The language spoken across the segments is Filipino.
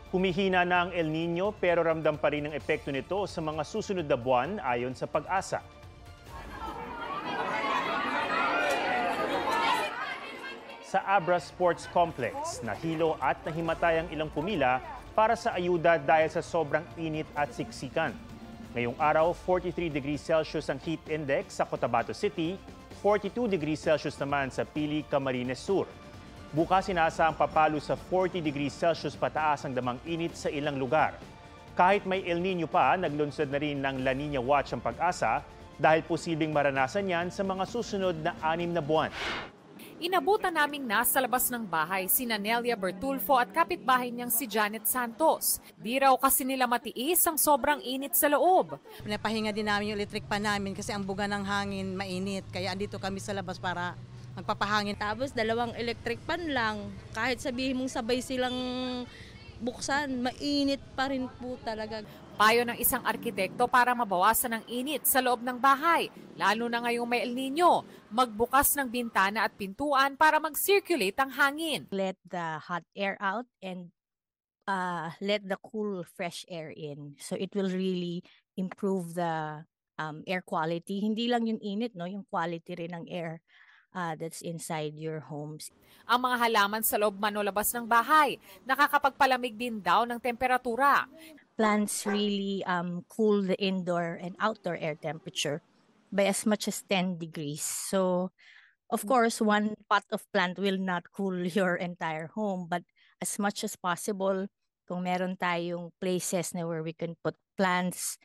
Humihina na ang El Nino pero ramdam pa rin ang epekto nito sa mga susunod na buwan ayon sa Pag-asa. Sa Abra Sports Complex, nahilo at nahimatay ang ilang pumila para sa ayuda dahil sa sobrang init at siksikan. Ngayong araw, 43 degrees Celsius ang heat index sa Cotabato City, 42 degrees Celsius naman sa Pili, Camarines Sur. Bukas inaasahang papalo sa 40 degrees Celsius pataas ang damang init sa ilang lugar. Kahit may El Nino pa, naglunsad na rin ng La Nina Watch ang Pag-asa dahil posibleng maranasan yan sa mga susunod na 6 na buwan. Inabutan naming nasa labas ng bahay si Nelia Bertulfo at kapitbahay niyang si Janet Santos. Di raw kasi nila matiis ang sobrang init sa loob. Pinapahinga din namin yung electric pan namin kasi ang buga ng hangin mainit. Kaya andito kami sa labas para magpapahangin. Tapos 2 electric pan lang. Kahit sabihin mong sabay silang buksan, mainit pa rin po talaga. Payo ng isang arkitekto para mabawasan ang init sa loob ng bahay, lalo na ngayong may El Nino. Magbukas ng bintana at pintuan para mag-circulate ang hangin. Let the hot air out and let the cool, fresh air in. So it will really improve the air quality. Hindi lang yung init, no? Yung quality rin ng air that's inside your homes. Ang mga halaman sa loob man o labas ng bahay, nakakapagpalamig din daw ng temperatura. Plants really cool the indoor and outdoor air temperature by as much as 10 degrees. So, of course, one pot of plant will not cool your entire home, but as much as possible, kung meron tayong places na where we can put plants,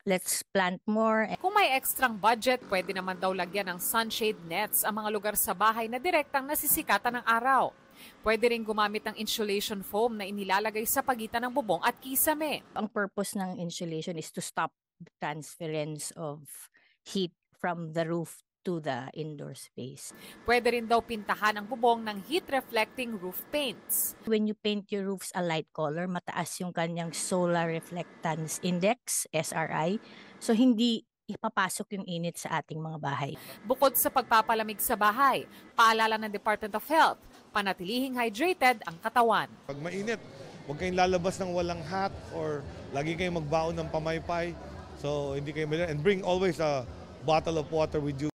let's plant more. Kung may ekstrang budget, pwede naman daw lagyan ng sunshade nets ang mga lugar sa bahay na direktang nasisikatan ng araw. Pwede rin gumamit ng insulation foam na inilalagay sa pagitan ng bubong at kisame. Ang purpose ng insulation is to stop the transference of heat from the roof to the indoor space. Pwede rin daw pintahan ang bubong ng heat-reflecting roof paints. When you paint your roofs a light color, mataas yung kanyang solar reflectance index, SRI. So hindi ipapasok yung init sa ating mga bahay. Bukod sa pagpapalamig sa bahay, paalala ng Department of Health, panatilihing hydrated ang katawan. Pag mainit, huwag kayong lalabas ng walang hat or lagi kayong magbaon ng pamaypay. So hindi kayo and bring always a bottle of water with you.